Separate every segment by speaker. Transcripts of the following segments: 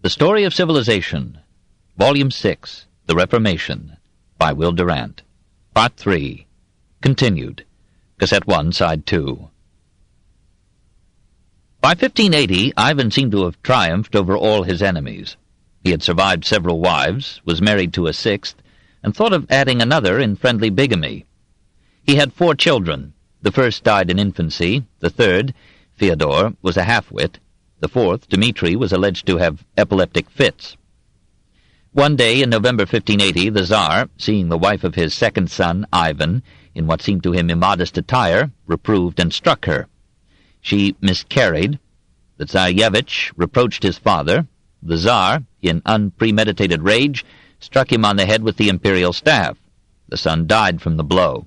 Speaker 1: The Story of Civilization, Volume 6, The Reformation, by Will Durant, Part 3, Continued, Cassette 1, Side 2. By 1580, Ivan seemed to have triumphed over all his enemies. He had survived several wives, was married to a sixth, and thought of adding another in friendly bigamy. He had 4 children. The first died in infancy, the third, Fyodor, was a half-wit, the fourth, Dmitri, was alleged to have epileptic fits. One day in November 1580, the Tsar, seeing the wife of his second son, Ivan, in what seemed to him immodest attire, reproved and struck her. She miscarried. The Tsarevich reproached his father. The Tsar, in unpremeditated rage, struck him on the head with the imperial staff. The son died from the blow.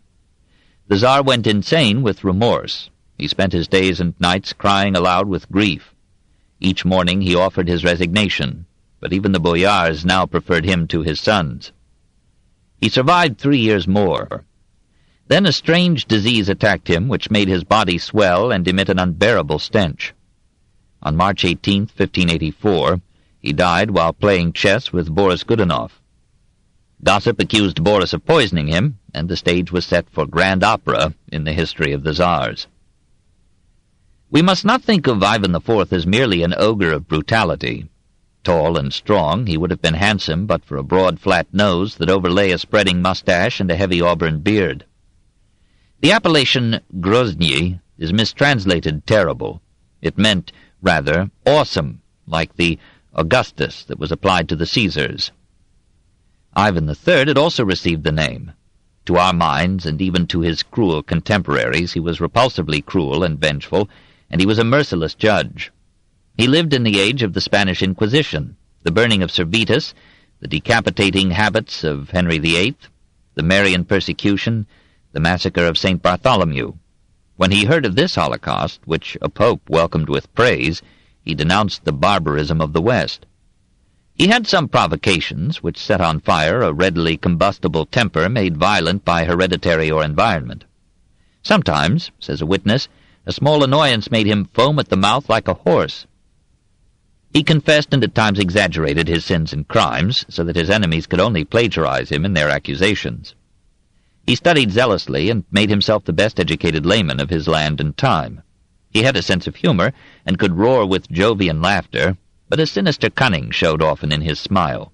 Speaker 1: The Tsar went insane with remorse. He spent his days and nights crying aloud with grief. Each morning he offered his resignation, but even the boyars now preferred him to his sons. He survived 3 years more. Then a strange disease attacked him, which made his body swell and emit an unbearable stench. On March 18, 1584, he died while playing chess with Boris Godunov. Gossip accused Boris of poisoning him, and the stage was set for grand opera in the history of the Tsars. We must not think of Ivan IV as merely an ogre of brutality. Tall and strong, he would have been handsome but for a broad, flat nose that overlay a spreading mustache and a heavy auburn beard. The appellation Grozny is mistranslated terrible. It meant, rather, awesome, like the Augustus that was applied to the Caesars. Ivan III had also received the name. To our minds, and even to his cruel contemporaries, he was repulsively cruel and vengeful, and he was a merciless judge. He lived in the age of the Spanish Inquisition, the burning of Servetus, the decapitating habits of Henry VIII, the Marian persecution, the massacre of St. Bartholomew. When he heard of this Holocaust, which a pope welcomed with praise, he denounced the barbarism of the West. He had some provocations which set on fire a readily combustible temper made violent by hereditary or environment. Sometimes, says a witness, a small annoyance made him foam at the mouth like a horse. He confessed and at times exaggerated his sins and crimes, so that his enemies could only plagiarize him in their accusations. He studied zealously and made himself the best educated layman of his land and time. He had a sense of humor and could roar with Jovian laughter, but a sinister cunning showed often in his smile.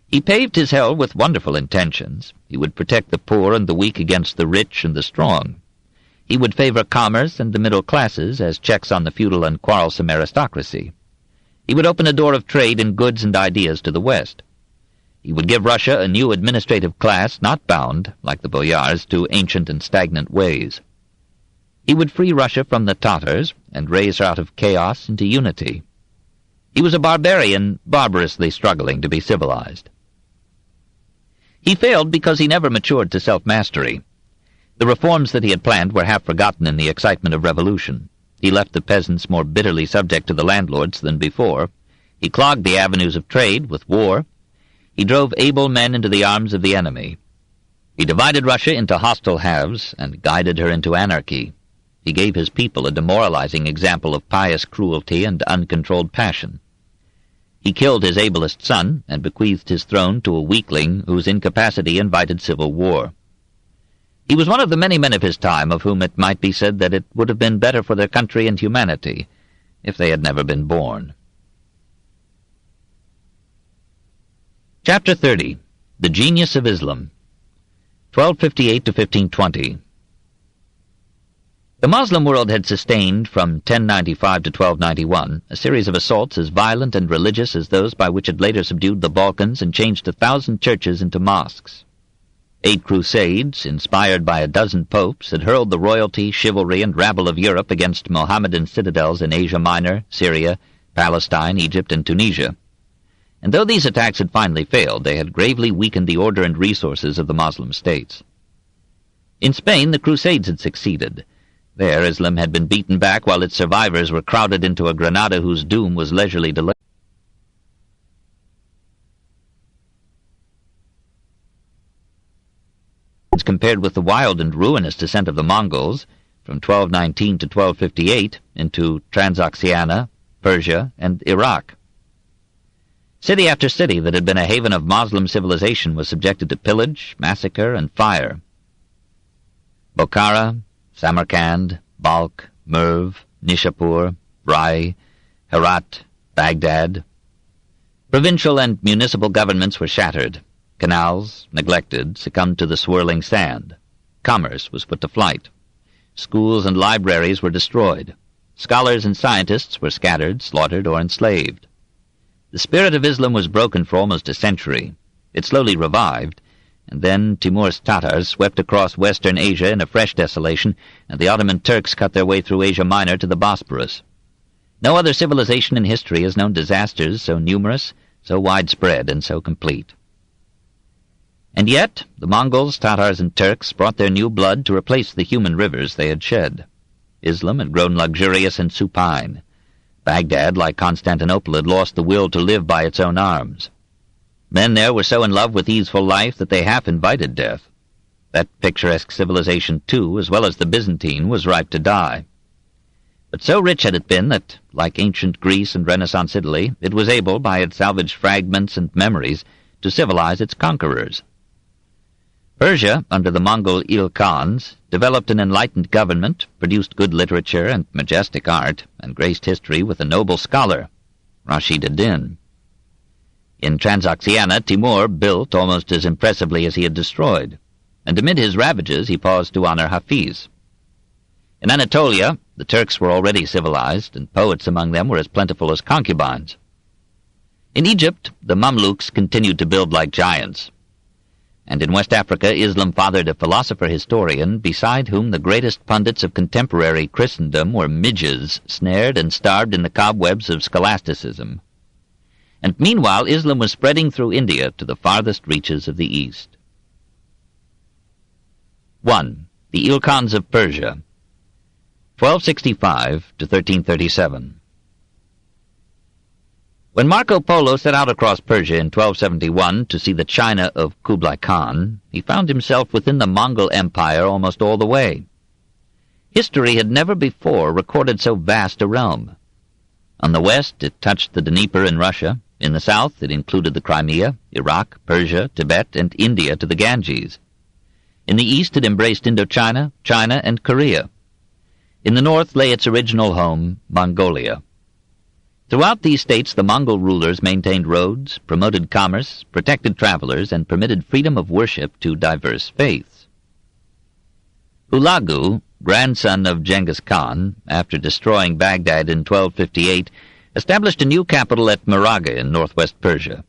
Speaker 1: He paved his hell with wonderful intentions. He would protect the poor and the weak against the rich and the strong. He would favor commerce and the middle classes as checks on the feudal and quarrelsome aristocracy. He would open a door of trade in goods and ideas to the West. He would give Russia a new administrative class not bound, like the boyars, to ancient and stagnant ways. He would free Russia from the Tatars and raise her out of chaos into unity. He was a barbarian, barbarously struggling to be civilized. He failed because he never matured to self-mastery. The reforms that he had planned were half forgotten in the excitement of revolution. He left the peasants more bitterly subject to the landlords than before. He clogged the avenues of trade with war. He drove able men into the arms of the enemy. He divided Russia into hostile halves and guided her into anarchy. He gave his people a demoralizing example of pious cruelty and uncontrolled passion. He killed his ablest son and bequeathed his throne to a weakling whose incapacity invited civil war. He was one of the many men of his time of whom it might be said that it would have been better for their country and humanity if they had never been born. Chapter 30. The Genius of Islam, 1258 to 1520. The Moslem world had sustained, from 1095 to 1291, a series of assaults as violent and religious as those by which it later subdued the Balkans and changed 1,000 churches into mosques. 8 crusades, inspired by a dozen popes, had hurled the royalty, chivalry, and rabble of Europe against Mohammedan citadels in Asia Minor, Syria, Palestine, Egypt, and Tunisia. And though these attacks had finally failed, they had gravely weakened the order and resources of the Moslem states. In Spain, the Crusades had succeeded. There, Islam had been beaten back while its survivors were crowded into a Granada whose doom was leisurely delayed. Compared with the wild and ruinous descent of the Mongols, from 1219 to 1258, into Transoxiana, Persia, and Iraq. City after city that had been a haven of Moslem civilization was subjected to pillage, massacre, and fire. Bokhara, Samarkand, Balkh, Merv, Nishapur, Rai, Herat, Baghdad. Provincial and municipal governments were shattered. Canals, neglected, succumbed to the swirling sand. Commerce was put to flight. Schools and libraries were destroyed. Scholars and scientists were scattered, slaughtered, or enslaved. The spirit of Islam was broken for almost a century. It slowly revived, and then Timur's Tatars swept across western Asia in a fresh desolation, and the Ottoman Turks cut their way through Asia Minor to the Bosporus. No other civilization in history has known disasters so numerous, so widespread, and so complete. And yet, the Mongols, Tatars, and Turks brought their new blood to replace the human rivers they had shed. Islam had grown luxurious and supine. Baghdad, like Constantinople, had lost the will to live by its own arms. Men there were so in love with easeful life that they half invited death. That picturesque civilization, too, as well as the Byzantine, was ripe to die. But so rich had it been that, like ancient Greece and Renaissance Italy, it was able, by its salvaged fragments and memories, to civilize its conquerors. Persia, under the Mongol Ilkhans, developed an enlightened government, produced good literature and majestic art, and graced history with a noble scholar, Rashid ad-Din. In Transoxiana, Timur built almost as impressively as he had destroyed, and amid his ravages he paused to honor Hafez. In Anatolia, the Turks were already civilized, and poets among them were as plentiful as concubines. In Egypt, the Mamluks continued to build like giants. And in West Africa, Islam fathered a philosopher-historian beside whom the greatest pundits of contemporary Christendom were midges, snared and starved in the cobwebs of scholasticism. And meanwhile, Islam was spreading through India to the farthest reaches of the East. 1. The Ilkhans of Persia, 1265 to 1337. When Marco Polo set out across Persia in 1271 to see the China of Kublai Khan, he found himself within the Mongol Empire almost all the way. History had never before recorded so vast a realm. On the west, it touched the Dnieper in Russia. In the south, it included the Crimea, Iraq, Persia, Tibet, and India to the Ganges. In the east, it embraced Indochina, China, and Korea. In the north lay its original home, Mongolia. Throughout these states, the Mongol rulers maintained roads, promoted commerce, protected travelers, and permitted freedom of worship to diverse faiths. Hulagu, grandson of Genghis Khan, after destroying Baghdad in 1258, established a new capital at Maraga in northwest Persia.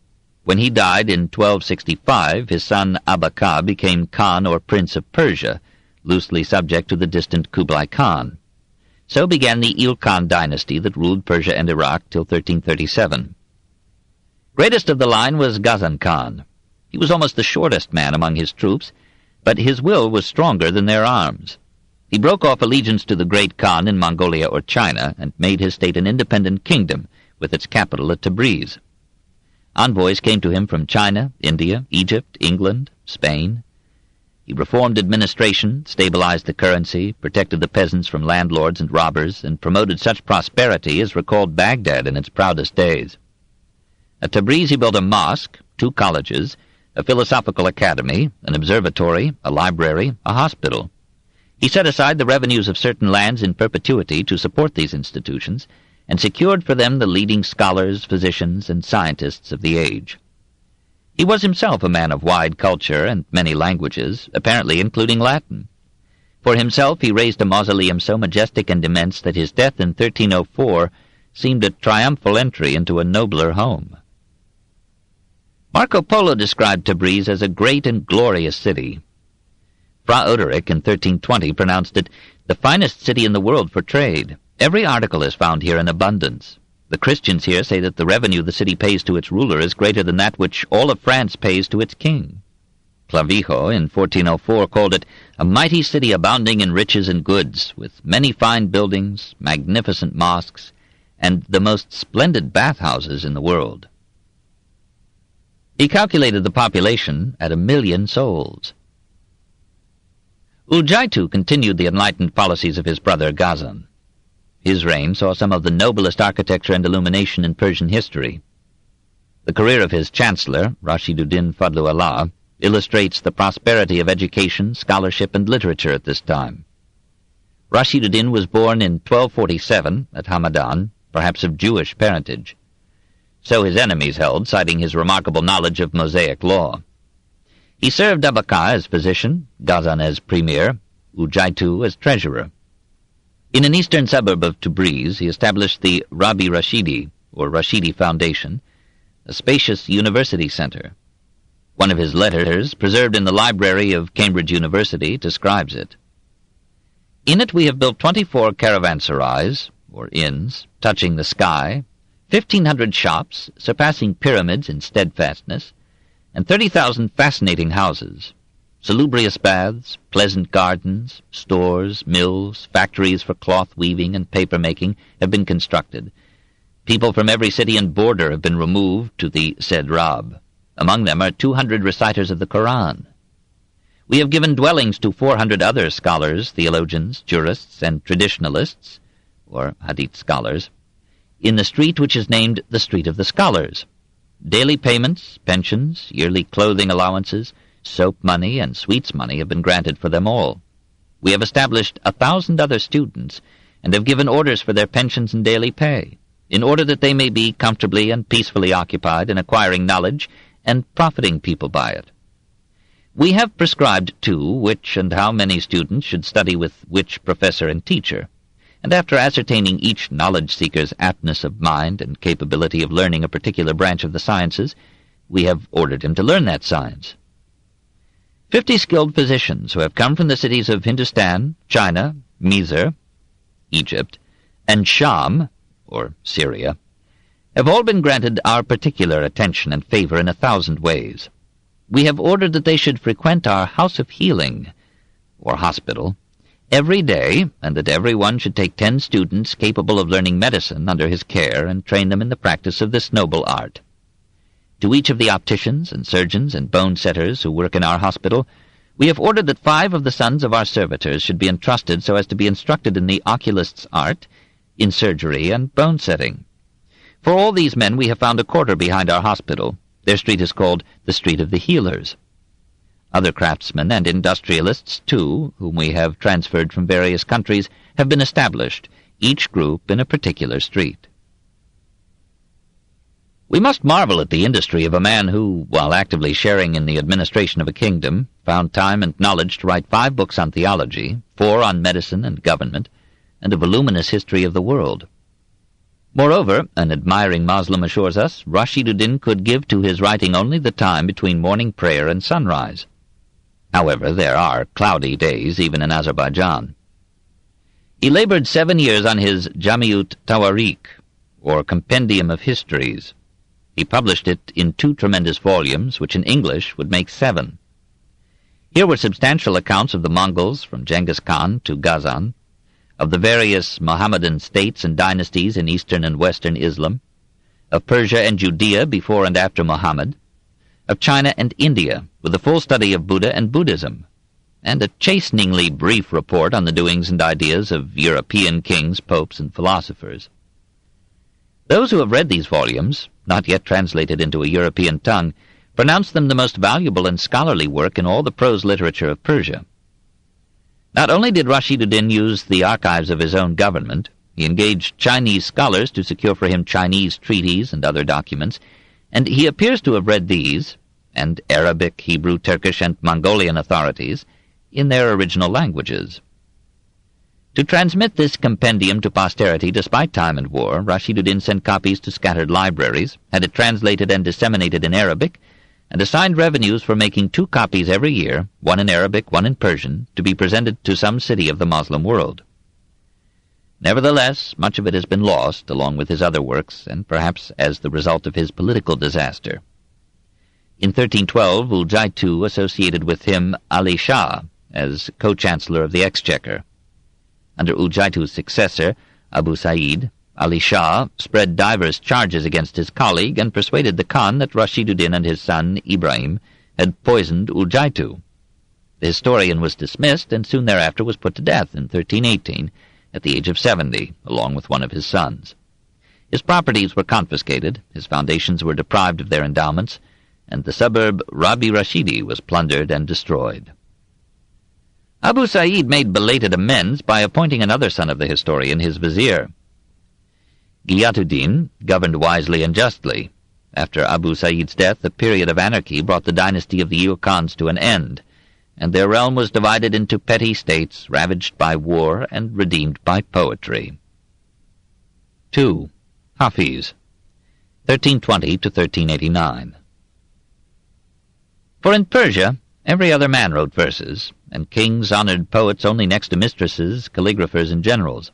Speaker 1: When he died in 1265, his son Abaka became Khan or Prince of Persia, loosely subject to the distant Kublai Khan. So began the Ilkhan dynasty that ruled Persia and Iraq till 1337. Greatest of the line was Ghazan Khan. He was almost the shortest man among his troops, but his will was stronger than their arms. He broke off allegiance to the great Khan in Mongolia or China and made his state an independent kingdom, with its capital at Tabriz. Envoys came to him from China, India, Egypt, England, Spain. He reformed administration, stabilized the currency, protected the peasants from landlords and robbers, and promoted such prosperity as recalled Baghdad in its proudest days. At Tabriz he built a mosque, 2 colleges, a philosophical academy, an observatory, a library, a hospital. He set aside the revenues of certain lands in perpetuity to support these institutions, and secured for them the leading scholars, physicians, and scientists of the age. He was himself a man of wide culture and many languages, apparently including Latin. For himself he raised a mausoleum so majestic and immense that his death in 1304 seemed a triumphal entry into a nobler home. Marco Polo described Tabriz as a great and glorious city. Fra Odoric in 1320 pronounced it the finest city in the world for trade. Every article is found here in abundance. The Christians here say that the revenue the city pays to its ruler is greater than that which all of France pays to its king. Clavijo in 1404 called it a mighty city abounding in riches and goods, with many fine buildings, magnificent mosques, and the most splendid bathhouses in the world. He calculated the population at 1,000,000 souls. Ujaitu continued the enlightened policies of his brother Ghazan. His reign saw some of the noblest architecture and illumination in Persian history. The career of his chancellor, Rashiduddin Fadlu-Allah, illustrates the prosperity of education, scholarship, and literature at this time. Rashiduddin was born in 1247 at Hamadan, perhaps of Jewish parentage. So his enemies held, citing his remarkable knowledge of Mosaic law. He served Abaka as physician, Ghazan as premier, Ujaitu as treasurer. In an eastern suburb of Tabriz, he established the Rabi Rashidi, or Rashidi Foundation, a spacious university center. One of his letters, preserved in the library of Cambridge University, describes it. In it we have built 24 caravanserais, or inns, touching the sky, 1,500 shops, surpassing pyramids in steadfastness, and 30,000 fascinating houses, salubrious baths, pleasant gardens, stores, mills, factories for cloth weaving and paper-making have been constructed. People from every city and border have been removed to the said Rab. Among them are 200 reciters of the Koran. We have given dwellings to 400 other scholars, theologians, jurists, and traditionalists, or hadith scholars, in the street which is named the Street of the Scholars. Daily payments, pensions, yearly clothing allowances, soap money, and sweets money have been granted for them all. We have established 1,000 other students, and have given orders for their pensions and daily pay, in order that they may be comfortably and peacefully occupied in acquiring knowledge and profiting people by it. We have prescribed, too, which and how many students should study with which professor and teacher, and after ascertaining each knowledge-seeker's aptness of mind and capability of learning a particular branch of the sciences, we have ordered him to learn that science. 50 skilled physicians who have come from the cities of Hindustan, China, Misr, Egypt, and Sham, or Syria, have all been granted our particular attention and favor in 1,000 ways. We have ordered that they should frequent our house of healing, or hospital, every day, and that every one should take 10 students capable of learning medicine under his care and train them in the practice of this noble art. To each of the opticians and surgeons and bone-setters who work in our hospital, we have ordered that 5 of the sons of our servitors should be entrusted so as to be instructed in the oculist's art, in surgery and bone-setting. For all these men we have found a quarter behind our hospital. Their street is called the Street of the Healers. Other craftsmen and industrialists, too, whom we have transferred from various countries, have been established, each group in a particular street. We must marvel at the industry of a man who, while actively sharing in the administration of a kingdom, found time and knowledge to write 5 books on theology, 4 on medicine and government, and a voluminous history of the world. Moreover, an admiring Moslem assures us, Rashiduddin could give to his writing only the time between morning prayer and sunrise. However, there are cloudy days even in Azerbaijan. He labored 7 years on his Jamiut Tawarikh, or Compendium of Histories. He published it in 2 tremendous volumes, which in English would make 7. Here were substantial accounts of the Mongols from Genghis Khan to Ghazan, of the various Mohammedan states and dynasties in Eastern and Western Islam, of Persia and Judea before and after Muhammad, of China and India, with a full study of Buddha and Buddhism, and a chasteningly brief report on the doings and ideas of European kings, popes, and philosophers. Those who have read these volumes, not yet translated into a European tongue, pronounce them the most valuable and scholarly work in all the prose literature of Persia. Not only did Rashiduddin use the archives of his own government, he engaged Chinese scholars to secure for him Chinese treaties and other documents, and he appears to have read these, and Arabic, Hebrew, Turkish, and Mongolian authorities, in their original languages. To transmit this compendium to posterity despite time and war, Rashiduddin sent copies to scattered libraries, had it translated and disseminated in Arabic, and assigned revenues for making 2 copies every year, 1 in Arabic, 1 in Persian, to be presented to some city of the Moslem world. Nevertheless, much of it has been lost, along with his other works, and perhaps as the result of his political disaster. In 1312, Ujaitu associated with him Ali Shah as co-chancellor of the Exchequer. Under Ujaitu's successor, Abu Sa'id, Ali Shah spread divers charges against his colleague and persuaded the Khan that Rashiduddin and his son, Ibrahim, had poisoned Ujaitu. The historian was dismissed and soon thereafter was put to death in 1318, at the age of 70, along with one of his sons. His properties were confiscated, his foundations were deprived of their endowments, and the suburb Rabi Rashidi was plundered and destroyed. Abu Sa'id made belated amends by appointing another son of the historian his vizier. Ghiyatuddin governed wisely and justly. After Abu Sa'id's death, a period of anarchy brought the dynasty of the Ilkhans to an end, and their realm was divided into petty states, ravaged by war and redeemed by poetry. 2. Hafez, 1320 to 1389. For in Persia, every other man wrote verses, and kings honored poets only next to mistresses, calligraphers, and generals.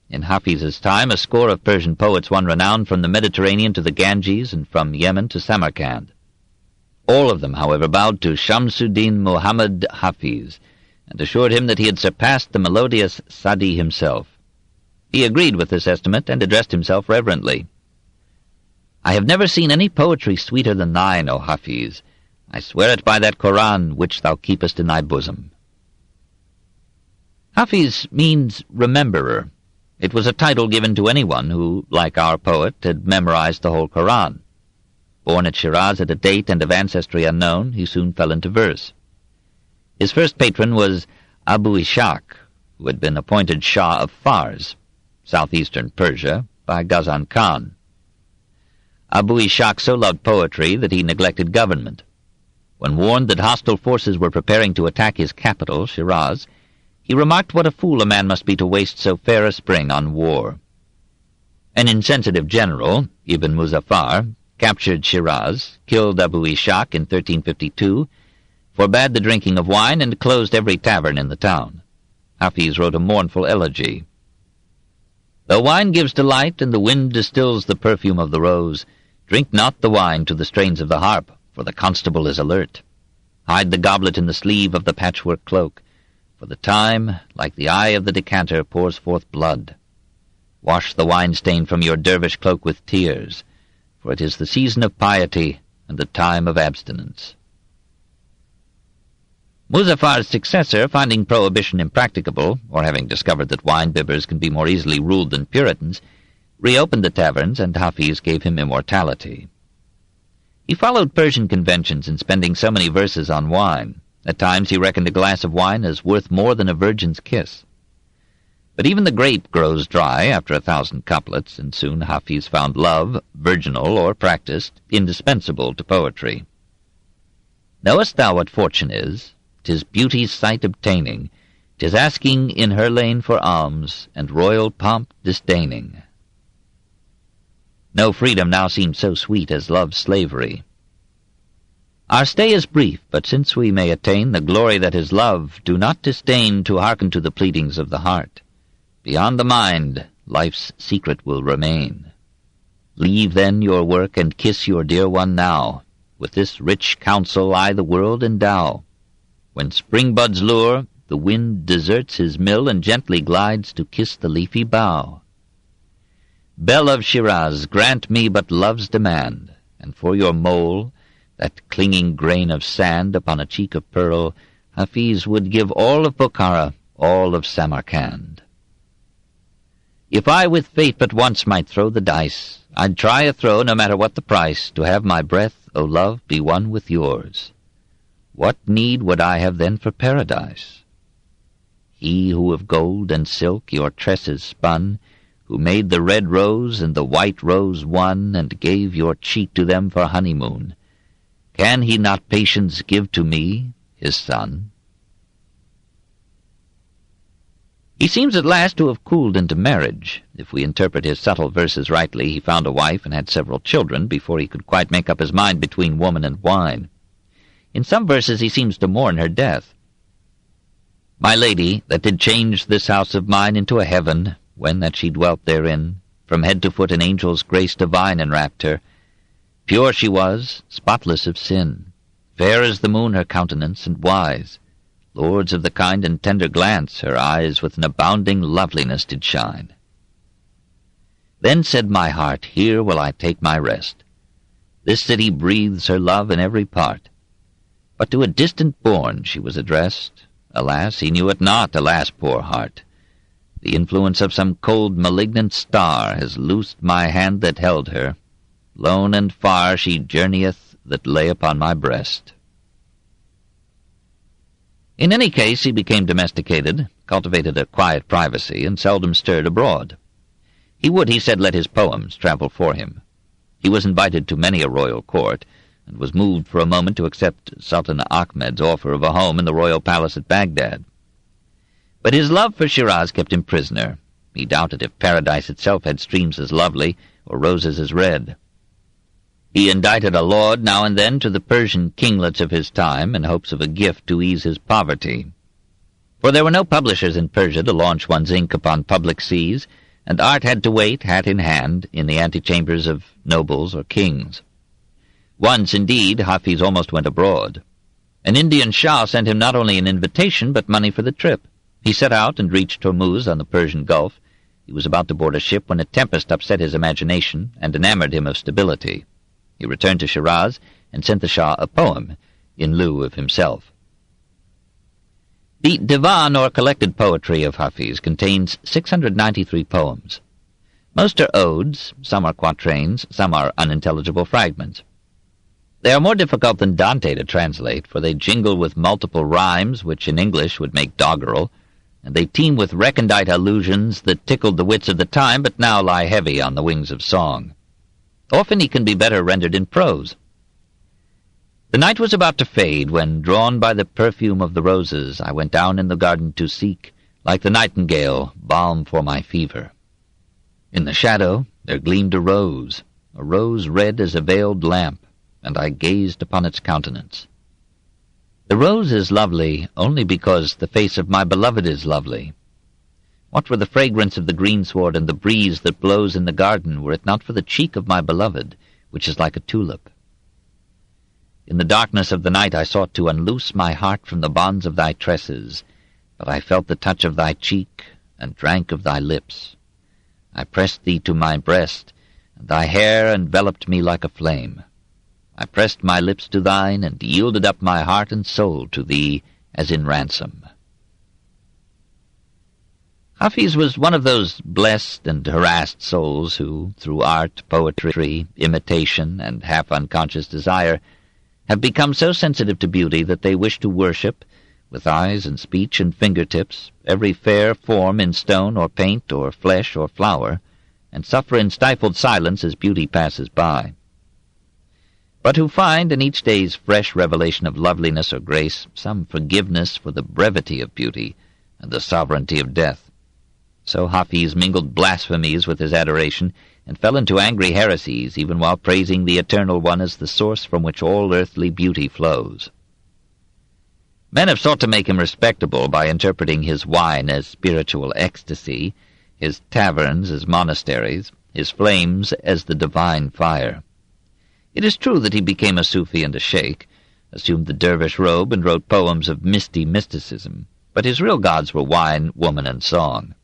Speaker 1: In Hafez's time, a score of Persian poets won renown from the Mediterranean to the Ganges and from Yemen to Samarkand. All of them, however, bowed to Shamsuddin Muhammad Hafez, and assured him that he had surpassed the melodious Sadi himself. He agreed with this estimate and addressed himself reverently. "I have never seen any poetry sweeter than thine, O Hafez. I swear it by that Koran which thou keepest in thy bosom." Hafez means rememberer. It was a title given to anyone who, like our poet, had memorized the whole Koran. Born at Shiraz at a date and of ancestry unknown, he soon fell into verse. His first patron was Abu Ishaq, who had been appointed Shah of Fars, southeastern Persia, by Ghazan Khan. Abu Ishaq so loved poetry that he neglected government. When warned that hostile forces were preparing to attack his capital, Shiraz, he remarked what a fool a man must be to waste so fair a spring on war. An insensitive general, Ibn Muzaffar, captured Shiraz, killed Abu Ishaq in 1352, forbade the drinking of wine, and closed every tavern in the town. Hafez wrote a mournful elegy. "Though wine gives delight, and the wind distills the perfume of the rose, drink not the wine to the strains of the harp, for the constable is alert. Hide the goblet in the sleeve of the patchwork cloak, for the time, like the eye of the decanter, pours forth blood. Wash the wine-stain from your dervish cloak with tears, for it is the season of piety and the time of abstinence." Muzaffar's successor, finding prohibition impracticable, or having discovered that wine-bibbers can be more easily ruled than Puritans, reopened the taverns, and Hafez gave him immortality. He followed Persian conventions in spending so many verses on wine. At times he reckoned a glass of wine as worth more than a virgin's kiss. But even the grape grows dry after 1,000 couplets, and soon Hafez found love, virginal or practiced, indispensable to poetry. "Knowest thou what fortune is? 'Tis beauty's sight obtaining, 'tis asking in her lane for alms, and royal pomp disdaining." No freedom now seems so sweet as love's slavery. Our stay is brief, but since we may attain the glory that is love, do not disdain to hearken to the pleadings of the heart. Beyond the mind, life's secret will remain. Leave then your work and kiss your dear one now. With this rich counsel I the world endow. When spring buds lure, the wind deserts his mill and gently glides to kiss the leafy bough. Belle of Shiraz, grant me but love's demand, and for your mole, that clinging grain of sand upon a cheek of pearl, Hafez would give all of Bokhara, all of Samarkand. If I with fate but once might throw the dice, I'd try a throw, no matter what the price, to have my breath, O love, be one with yours. What need would I have then for paradise? He who of gold and silk your tresses spun, who made the red rose and the white rose one, and gave your cheek to them for honeymoon, can he not patience give to me, his son? He seems at last to have cooled into marriage. If we interpret his subtle verses rightly, he found a wife and had several children before he could quite make up his mind between woman and wine. In some verses he seems to mourn her death. "My lady, that did change this house of mine into a heaven, when that she dwelt therein, from head to foot an angel's grace divine enwrapped her. Pure she was, spotless of sin, fair as the moon her countenance, and wise. Lords of the kind and tender glance, her eyes with an abounding loveliness did shine. Then said my heart, here will I take my rest. This city breathes her love in every part. But to a distant bourne she was addressed. Alas, he knew it not, alas, poor heart. The influence of some cold, malignant star has loosed my hand that held her. Lone and far she journeyeth that lay upon my breast. In any case, he became domesticated, cultivated a quiet privacy, and seldom stirred abroad. He would, he said, let his poems travel for him. He was invited to many a royal court, and was moved for a moment to accept Sultan Ahmed's offer of a home in the royal palace at Baghdad. But his love for Shiraz kept him prisoner. He doubted if paradise itself had streams as lovely or roses as red. He indited a laud now and then to the Persian kinglets of his time in hopes of a gift to ease his poverty. For there were no publishers in Persia to launch one's ink upon public seas, and art had to wait, hat in hand, in the antechambers of nobles or kings. Once, indeed, Hafez almost went abroad. An Indian Shah sent him not only an invitation, but money for the trip. He set out and reached Hormuz on the Persian Gulf. He was about to board a ship when a tempest upset his imagination and enamored him of stability. He returned to Shiraz and sent the Shah a poem in lieu of himself. The Divan, or collected poetry of Hafez, contains 693 poems. Most are odes, some are quatrains, some are unintelligible fragments. They are more difficult than Dante to translate, for they jingle with multiple rhymes which in English would make doggerel, and they teem with recondite allusions that tickled the wits of the time but now lie heavy on the wings of song. Often he can be better rendered in prose. The night was about to fade when, drawn by the perfume of the roses, I went down in the garden to seek, like the nightingale, balm for my fever. In the shadow there gleamed a rose red as a veiled lamp, and I gazed upon its countenance. The rose is lovely only because the face of my beloved is lovely. What were the fragrance of the greensward and the breeze that blows in the garden were it not for the cheek of my beloved, which is like a tulip? In the darkness of the night I sought to unloose my heart from the bonds of thy tresses, but I felt the touch of thy cheek and drank of thy lips. I pressed thee to my breast, and thy hair enveloped me like a flame. I pressed my lips to thine, and yielded up my heart and soul to thee as in ransom. Hafez was one of those blessed and harassed souls who, through art, poetry, imitation, and half-unconscious desire, have become so sensitive to beauty that they wish to worship, with eyes and speech and fingertips, every fair form in stone or paint or flesh or flower, and suffer in stifled silence as beauty passes by. But who find in each day's fresh revelation of loveliness or grace some forgiveness for the brevity of beauty and the sovereignty of death. So Hafez mingled blasphemies with his adoration, and fell into angry heresies, even while praising the Eternal One as the source from which all earthly beauty flows. Men have sought to make him respectable by interpreting his wine as spiritual ecstasy, his taverns as monasteries, his flames as the divine fire. It is true that he became a Sufi and a sheikh, assumed the dervish robe, and wrote poems of misty mysticism, but his real gods were wine, woman, and song.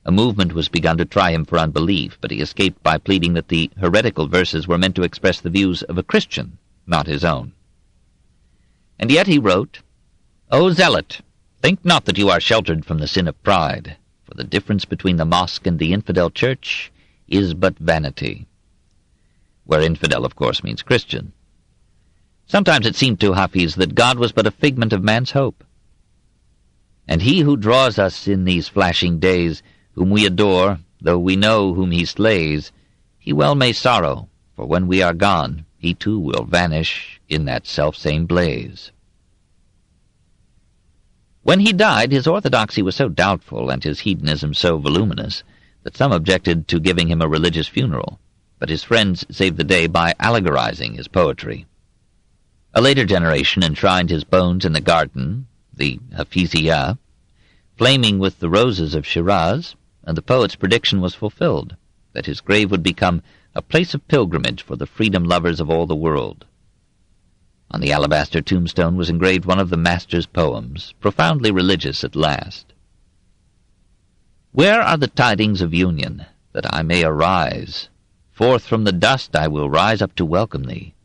Speaker 1: A movement was begun to try him for unbelief, but he escaped by pleading that the heretical verses were meant to express the views of a Christian, not his own. And yet he wrote, "O zealot, think not that you are sheltered from the sin of pride, for the difference between the mosque and the infidel church is but vanity," where infidel, of course, means Christian. Sometimes it seemed to Hafez that God was but a figment of man's hope. And he who draws us in these flashing days, whom we adore, though we know whom he slays, he well may sorrow, for when we are gone, he too will vanish in that selfsame blaze. When he died, his orthodoxy was so doubtful and his hedonism so voluminous that some objected to giving him a religious funeral, but his friends saved the day by allegorizing his poetry. A later generation enshrined his bones in the garden, the Hafiziyah, flaming with the roses of Shiraz, and the poet's prediction was fulfilled, that his grave would become a place of pilgrimage for the freedom lovers of all the world. On the alabaster tombstone was engraved one of the master's poems, profoundly religious at last. "Where are the tidings of union, that I may arise? Forth from the dust I will rise up to welcome thee.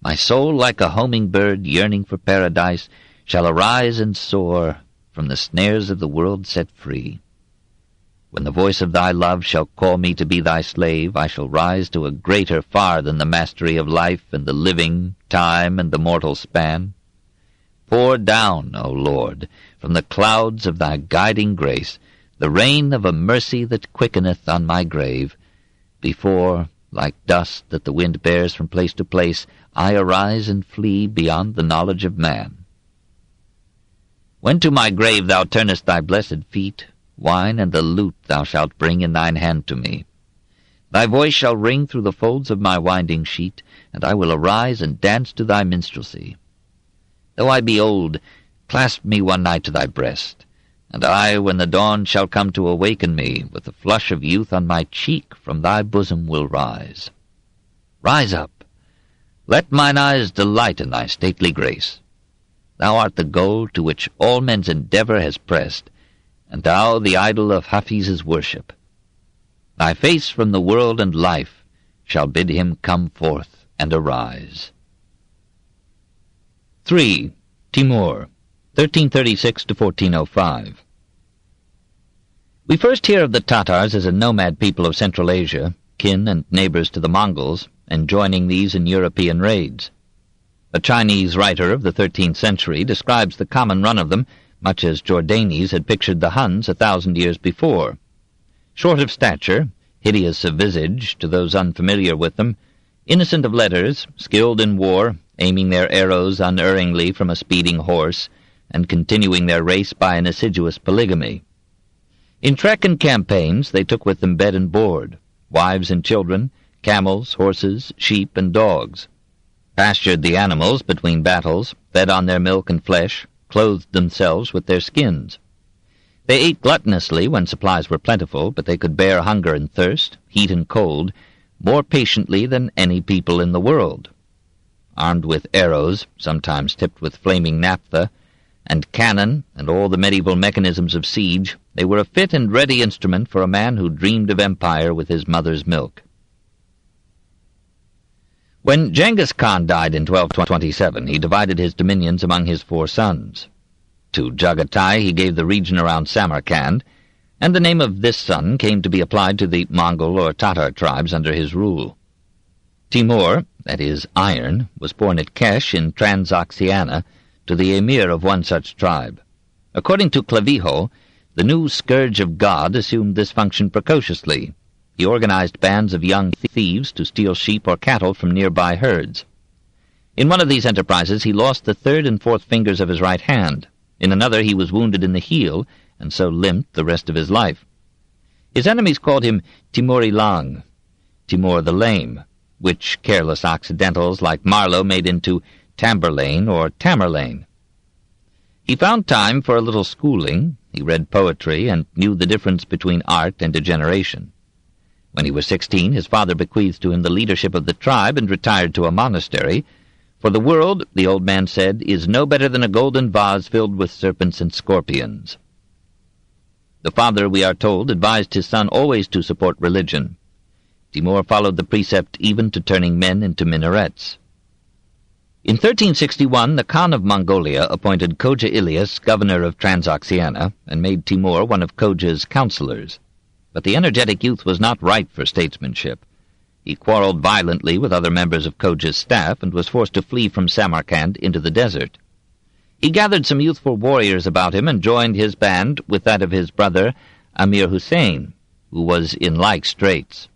Speaker 1: My soul, like a homing bird yearning for paradise, shall arise and soar, from the snares of the world set free. When the voice of thy love shall call me to be thy slave, I shall rise to a greater far than the mastery of life and the living, time and the mortal span. Pour down, O Lord, from the clouds of thy guiding grace, the rain of a mercy that quickeneth on my grave, before, like dust that the wind bears from place to place, I arise and flee beyond the knowledge of man. When to my grave thou turnest thy blessed feet, wine and the lute thou shalt bring in thine hand to me. Thy voice shall ring through the folds of my winding sheet, and I will arise and dance to thy minstrelsy. Though I be old, clasp me one night to thy breast, and I, when the dawn shall come to awaken me, with the flush of youth on my cheek, from thy bosom will rise. Rise up. Let mine eyes delight in thy stately grace. Thou art the goal to which all men's endeavour has pressed, and thou the idol of Hafez's worship. Thy face from the world and life shall bid him come forth and arise. 3. Timur, 1336 to 1405. We first hear of the Tatars as a nomad people of Central Asia, kin and neighbors to the Mongols, and joining these in European raids. A Chinese writer of the 13th century describes the common run of them, much as Jordanes had pictured the Huns 1,000 years before. Short of stature, hideous of visage to those unfamiliar with them, innocent of letters, skilled in war, aiming their arrows unerringly from a speeding horse, and continuing their race by an assiduous polygamy. In trek and campaigns they took with them bed and board, wives and children, camels, horses, sheep, and dogs, pastured the animals between battles, fed on their milk and flesh, clothed themselves with their skins. They ate gluttonously when supplies were plentiful, but they could bear hunger and thirst, heat and cold, more patiently than any people in the world. Armed with arrows, sometimes tipped with flaming naphtha, and cannon, and all the medieval mechanisms of siege, they were a fit and ready instrument for a man who dreamed of empire with his mother's milk. When Genghis Khan died in 1227, he divided his dominions among his 4 sons. To Jagatai he gave the region around Samarkand, and the name of this son came to be applied to the Mongol or Tatar tribes under his rule. Timur, that is, Iron, was born at Kesh in Transoxiana, to the emir of one such tribe. According to Clavijo, the new scourge of God assumed this function precociously. He organized bands of young thieves to steal sheep or cattle from nearby herds. In one of these enterprises he lost the 3rd and 4th fingers of his right hand. In another he was wounded in the heel, and so limped the rest of his life. His enemies called him Timuri Lang, Timur the Lame, which careless Occidentals like Marlowe made into Tamerlane or Tamerlane. He found time for a little schooling. He read poetry and knew the difference between art and degeneration. When he was 16, his father bequeathed to him the leadership of the tribe and retired to a monastery. For the world, the old man said, is no better than a golden vase filled with serpents and scorpions. The father, we are told, advised his son always to support religion. Timur followed the precept even to turning men into minarets. In 1361, the Khan of Mongolia appointed Khoja Ilyas governor of Transoxiana and made Timur one of Khoja's counselors. But the energetic youth was not ripe for statesmanship. He quarreled violently with other members of Khoja's staff and was forced to flee from Samarkand into the desert. He gathered some youthful warriors about him and joined his band with that of his brother Amir Hussein, who was in like straits.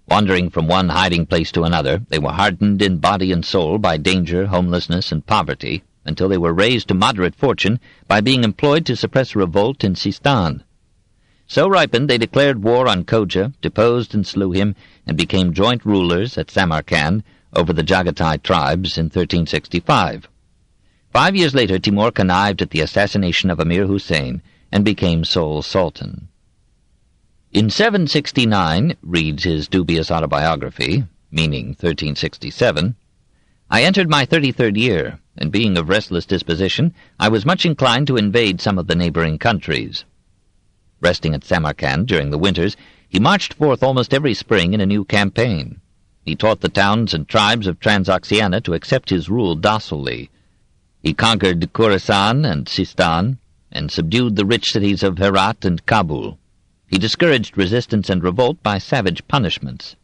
Speaker 1: Wandering from one hiding place to another, they were hardened in body and soul by danger, homelessness, and poverty, until they were raised to moderate fortune by being employed to suppress revolt in Sistan. So ripened, they declared war on Khoja, deposed and slew him, and became joint rulers at Samarkand over the Jagatai tribes in 1365. 5 years later, Timur connived at the assassination of Amir Hussein and became sole sultan. In 769, reads his dubious autobiography, meaning 1367, I entered my 33rd year, and being of restless disposition, I was much inclined to invade some of the neighboring countries. Resting at Samarkand during the winters, he marched forth almost every spring in a new campaign. He taught the towns and tribes of Transoxiana to accept his rule docilely. He conquered Khorasan and Sistan, and subdued the rich cities of Herat and Kabul. He discouraged resistance and revolt by savage punishments.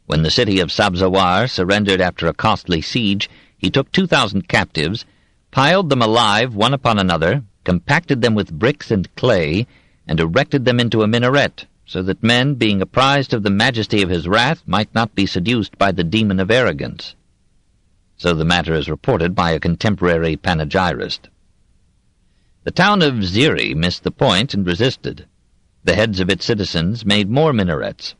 Speaker 1: When the city of Sabzawar surrendered after a costly siege, he took 2,000 captives, piled them alive one upon another, compacted them with bricks and clay, and erected them into a minaret, so that men, being apprised of the majesty of his wrath, might not be seduced by the demon of arrogance. So the matter is reported by a contemporary panegyrist. The town of Ziri missed the point and resisted. The heads of its citizens made more minarets.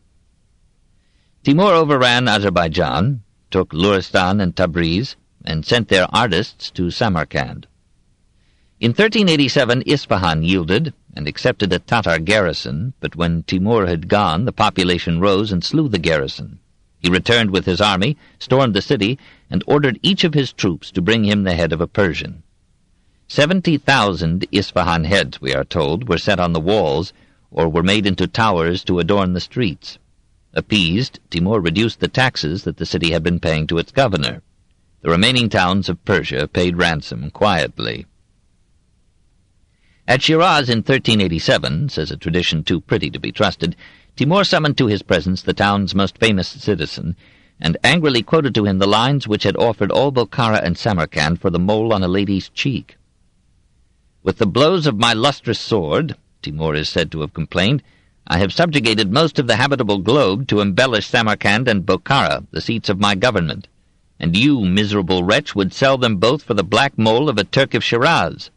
Speaker 1: Timur overran Azerbaijan, took Luristan and Tabriz, and sent their artists to Samarkand. In 1387 Isfahan yielded and accepted a Tatar garrison, but when Timur had gone, the population rose and slew the garrison. He returned with his army, stormed the city, and ordered each of his troops to bring him the head of a Persian. 70,000 Isfahan heads, we are told, were set on the walls, or were made into towers to adorn the streets. Appeased, Timur reduced the taxes that the city had been paying to its governor. The remaining towns of Persia paid ransom quietly. At Shiraz in 1387, says a tradition too pretty to be trusted, Timur summoned to his presence the town's most famous citizen, and angrily quoted to him the lines which had offered all Bokhara and Samarkand for the mole on a lady's cheek. "With the blows of my lustrous sword," Timur is said to have complained, "I have subjugated most of the habitable globe to embellish Samarkand and Bokhara, the seats of my government, and you, miserable wretch, would sell them both for the black mole of a Turk of Shiraz."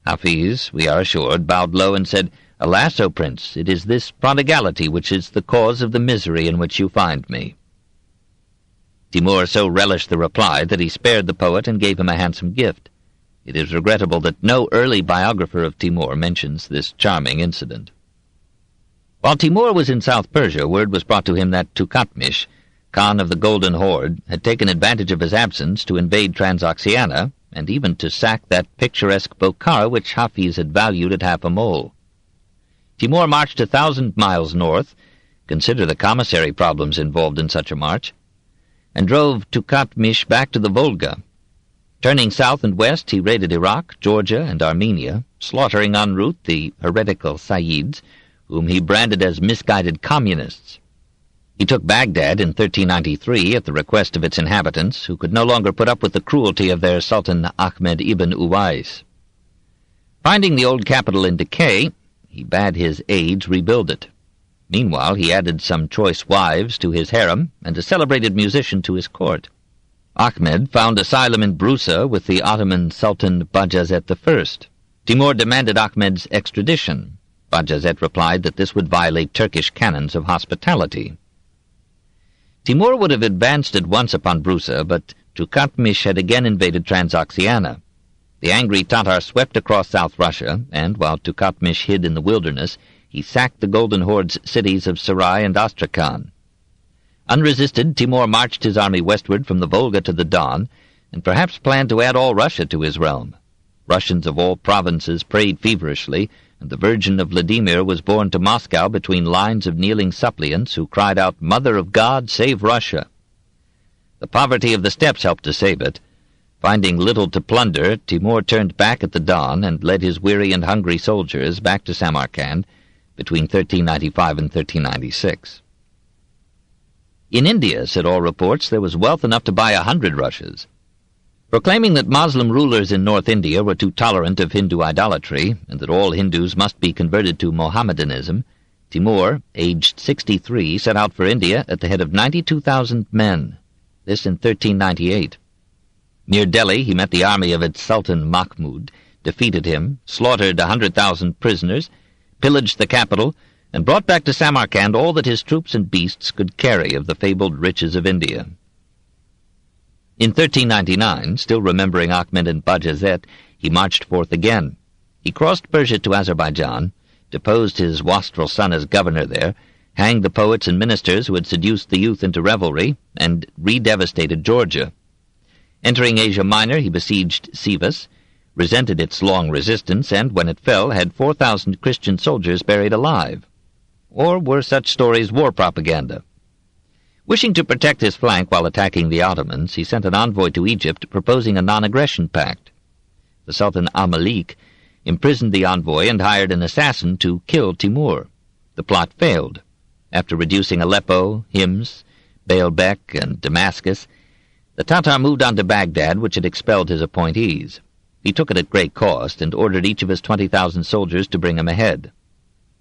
Speaker 1: Hafez, we are assured, bowed low and said, "Alas, O Prince, it is this prodigality which is the cause of the misery in which you find me." Timur so relished the reply that he spared the poet and gave him a handsome gift. It is regrettable that no early biographer of Timur mentions this charming incident. While Timur was in South Persia, word was brought to him that Tukatmish, Khan of the Golden Horde, had taken advantage of his absence to invade Transoxiana, and even to sack that picturesque Bokhara which Hafez had valued at half a mole. Timur marched 1,000 miles north, consider the commissary problems involved in such a march, and drove Tukatmish back to the Volga. Turning south and west, he raided Iraq, Georgia, and Armenia, slaughtering en route the heretical Sayyids, whom he branded as misguided communists. He took Baghdad in 1393 at the request of its inhabitants, who could no longer put up with the cruelty of their Sultan Ahmed ibn Uwais. Finding the old capital in decay, he bade his aides rebuild it. Meanwhile, he added some choice wives to his harem and a celebrated musician to his court. Ahmed found asylum in Brusa with the Ottoman Sultan Bajazet I. Timur demanded Ahmed's extradition. Bajazet replied that this would violate Turkish canons of hospitality. Timur would have advanced at once upon Brusa, but Tukatmish had again invaded Transoxiana. The angry Tatar swept across South Russia, and, while Tukatmish hid in the wilderness, he sacked the Golden Horde's cities of Sarai and Astrakhan. Unresisted, Timur marched his army westward from the Volga to the Don, and perhaps planned to add all Russia to his realm. Russians of all provinces prayed feverishly, and the Virgin of Vladimir was borne to Moscow between lines of kneeling suppliants who cried out, "Mother of God, save Russia!" The poverty of the steppes helped to save it. Finding little to plunder, Timur turned back at the Don and led his weary and hungry soldiers back to Samarkand between 1395 and 1396. In India, said all reports, there was wealth enough to buy 100 Russias. Proclaiming that Moslem rulers in North India were too tolerant of Hindu idolatry, and that all Hindus must be converted to Mohammedanism, Timur, aged 63, set out for India at the head of 92,000 men. This in 1398. Near Delhi he met the army of its Sultan Mahmud, defeated him, slaughtered 100,000 prisoners, pillaged the capital, and brought back to Samarkand all that his troops and beasts could carry of the fabled riches of India. In 1399, still remembering Ahmed and Bajazet, he marched forth again. He crossed Persia to Azerbaijan, deposed his wastrel son as governor there, hanged the poets and ministers who had seduced the youth into revelry, and re-devastated Georgia. Entering Asia Minor, he besieged Sivas, resented its long resistance, and, when it fell, had 4,000 Christian soldiers buried alive. Or were such stories war propaganda? Wishing to protect his flank while attacking the Ottomans, he sent an envoy to Egypt proposing a non-aggression pact. The Sultan al-Malik imprisoned the envoy and hired an assassin to kill Timur. The plot failed. After reducing Aleppo, Hims, Baalbek, and Damascus, the Tatar moved on to Baghdad, which had expelled his appointees. He took it at great cost, and ordered each of his 20,000 soldiers to bring him ahead.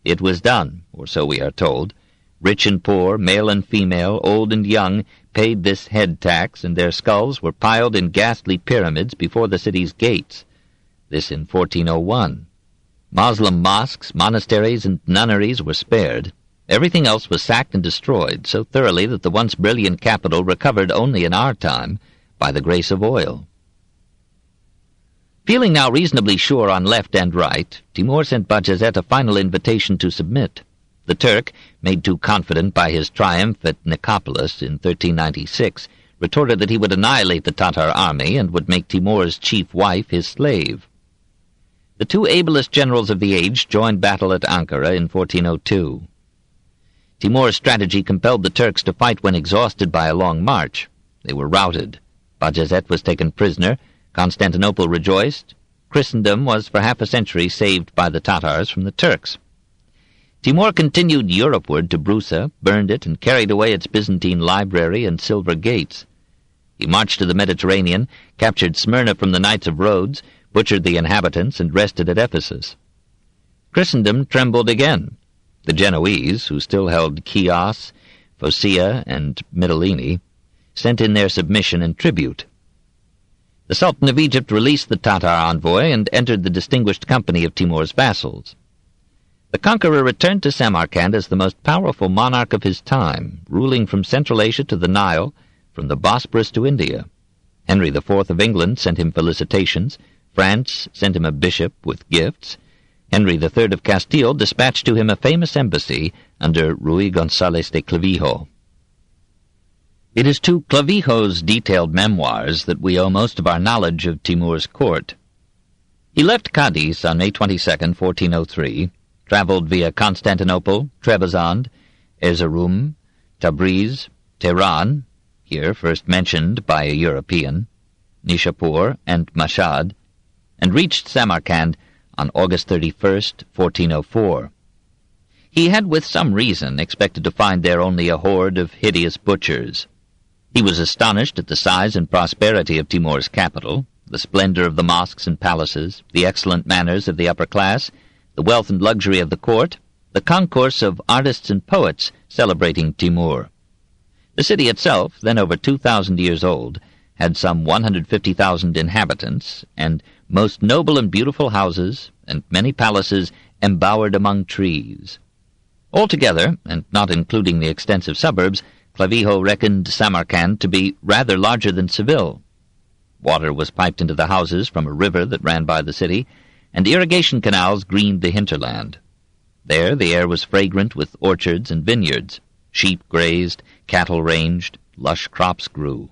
Speaker 1: It was done, or so we are told. Rich and poor, male and female, old and young, paid this head tax, and their skulls were piled in ghastly pyramids before the city's gates. This in 1401. Moslem mosques, monasteries, and nunneries were spared. Everything else was sacked and destroyed so thoroughly that the once brilliant capital recovered only in our time by the grace of oil. Feeling now reasonably sure on left and right, Timur sent Bajazet a final invitation to submit. The Turk, made too confident by his triumph at Nicopolis in 1396, retorted that he would annihilate the Tatar army and would make Timur's chief wife his slave. The two ablest generals of the age joined battle at Ankara in 1402. Timur's strategy compelled the Turks to fight when exhausted by a long march. They were routed. Bajazet was taken prisoner. Constantinople rejoiced. Christendom was for half a century saved by the Tatars from the Turks. Timur continued Europeward to Brusa, burned it, and carried away its Byzantine library and silver gates. He marched to the Mediterranean, captured Smyrna from the Knights of Rhodes, butchered the inhabitants, and rested at Ephesus. Christendom trembled again. The Genoese, who still held Chios, Phocaea, and Mytilene, sent in their submission and tribute. The Sultan of Egypt released the Tatar envoy and entered the distinguished company of Timur's vassals. The conqueror returned to Samarkand as the most powerful monarch of his time, ruling from Central Asia to the Nile, from the Bosporus to India. Henry IV of England sent him felicitations. France sent him a bishop with gifts. Henry III of Castile dispatched to him a famous embassy under Ruy González de Clavijo. It is to Clavijo's detailed memoirs that we owe most of our knowledge of Timur's court. He left Cadiz on May 22, 1403, traveled via Constantinople, Trebizond, Erzurum, Tabriz, Tehran, here first mentioned by a European, Nishapur, and Mashhad, and reached Samarkand on August 31, 1404. He had with some reason expected to find there only a horde of hideous butchers. He was astonished at the size and prosperity of Timur's capital, the splendor of the mosques and palaces, the excellent manners of the upper class, the wealth and luxury of the court, the concourse of artists and poets celebrating Timur. The city itself, then over 2,000 years old, had some 150,000 inhabitants, and most noble and beautiful houses, and many palaces embowered among trees. Altogether, and not including the extensive suburbs, Clavijo reckoned Samarkand to be rather larger than Seville. Water was piped into the houses from a river that ran by the city, and irrigation canals greened the hinterland. There the air was fragrant with orchards and vineyards. Sheep grazed, cattle ranged, lush crops grew.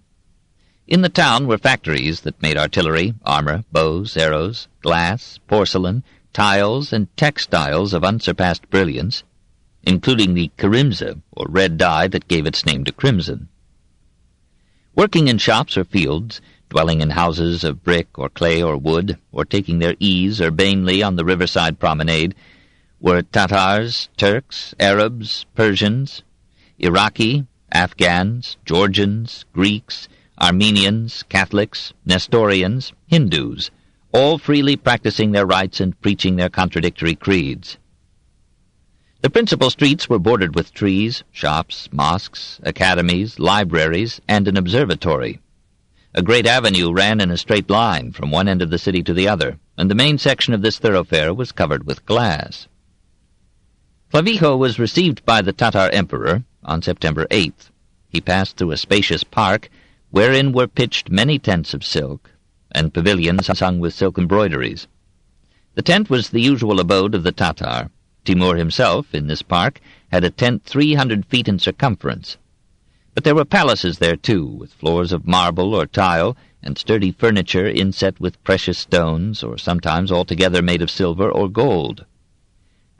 Speaker 1: In the town were factories that made artillery, armor, bows, arrows, glass, porcelain, tiles, and textiles of unsurpassed brilliance, including the karimza, or red dye that gave its name to crimson. Working in shops or fields, dwelling in houses of brick or clay or wood, or taking their ease urbanely on the riverside promenade, were Tatars, Turks, Arabs, Persians, Iraqi, Afghans, Georgians, Greeks, Armenians, Catholics, Nestorians, Hindus, all freely practicing their rites and preaching their contradictory creeds. The principal streets were bordered with trees, shops, mosques, academies, libraries, and an observatory. A great avenue ran in a straight line from one end of the city to the other, and the main section of this thoroughfare was covered with glass. Clavijo was received by the Tatar emperor on September 8th. He passed through a spacious park, wherein were pitched many tents of silk, and pavilions hung with silk embroideries. The tent was the usual abode of the Tatar. Timur himself, in this park, had a tent 300 feet in circumference. But there were palaces there, too, with floors of marble or tile, and sturdy furniture inset with precious stones, or sometimes altogether made of silver or gold.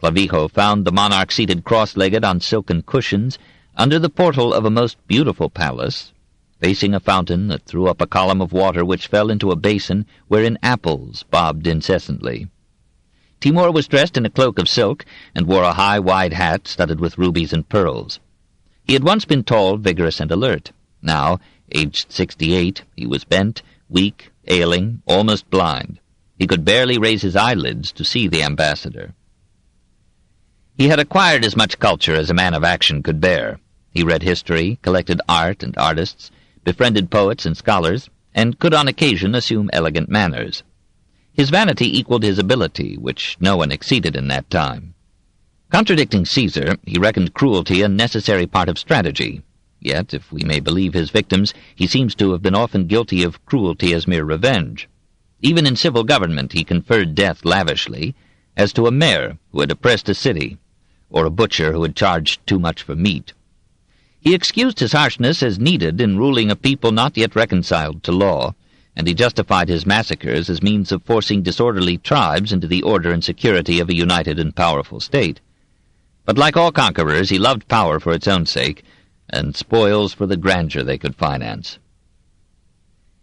Speaker 1: Clavijo found the monarch seated cross-legged on silken cushions under the portal of a most beautiful palace, facing a fountain that threw up a column of water which fell into a basin wherein apples bobbed incessantly. Timur was dressed in a cloak of silk and wore a high, wide hat studded with rubies and pearls. He had once been tall, vigorous, and alert. Now, aged 68, he was bent, weak, ailing, almost blind. He could barely raise his eyelids to see the ambassador. He had acquired as much culture as a man of action could bear. He read history, collected art and artists, befriended poets and scholars, and could on occasion assume elegant manners. His vanity equaled his ability, which no one exceeded in that time. Contradicting Caesar, he reckoned cruelty a necessary part of strategy. Yet, if we may believe his victims, he seems to have been often guilty of cruelty as mere revenge. Even in civil government he conferred death lavishly, as to a mayor who had oppressed a city, or a butcher who had charged too much for meat. He excused his harshness as needed in ruling a people not yet reconciled to law, and he justified his massacres as means of forcing disorderly tribes into the order and security of a united and powerful state. But like all conquerors, he loved power for its own sake, and spoils for the grandeur they could finance.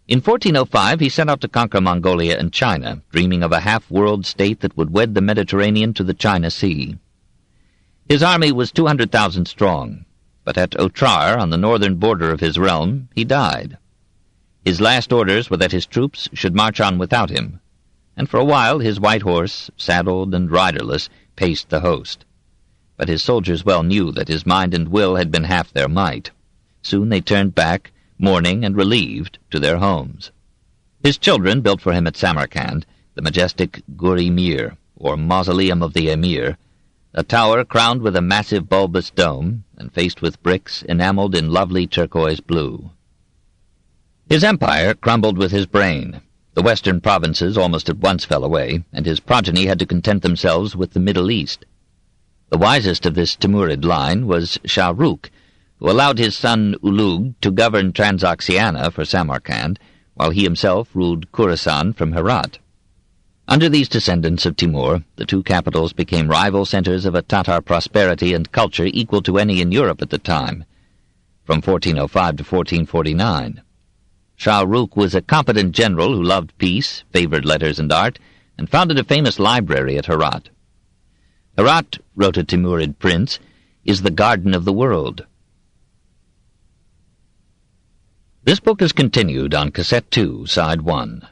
Speaker 1: In 1405 he set out to conquer Mongolia and China, dreaming of a half-world state that would wed the Mediterranean to the China Sea. His army was 200,000 strong, but at Otrar, on the northern border of his realm, he died. His last orders were that his troops should march on without him, and for a while his white horse, saddled and riderless, paced the host. But his soldiers well knew that his mind and will had been half their might. Soon they turned back, mourning and relieved, to their homes. His children built for him at Samarkand the majestic Gur-Emir, or Mausoleum of the Emir, a tower crowned with a massive bulbous dome and faced with bricks enameled in lovely turquoise blue. His empire crumbled with his brain. The western provinces almost at once fell away, and his progeny had to content themselves with the Middle East. The wisest of this Timurid line was Shah Rukh, who allowed his son Ulugh to govern Transoxiana for Samarkand, while he himself ruled Khorasan from Herat. Under these descendants of Timur, the two capitals became rival centers of a Tatar prosperity and culture equal to any in Europe at the time, from 1405 to 1449. Shah Rukh was a competent general who loved peace, favored letters and art, and founded a famous library at Herat. Herat, wrote a Timurid prince, is the garden of the world. This book is continued on Cassette 2, Side 1.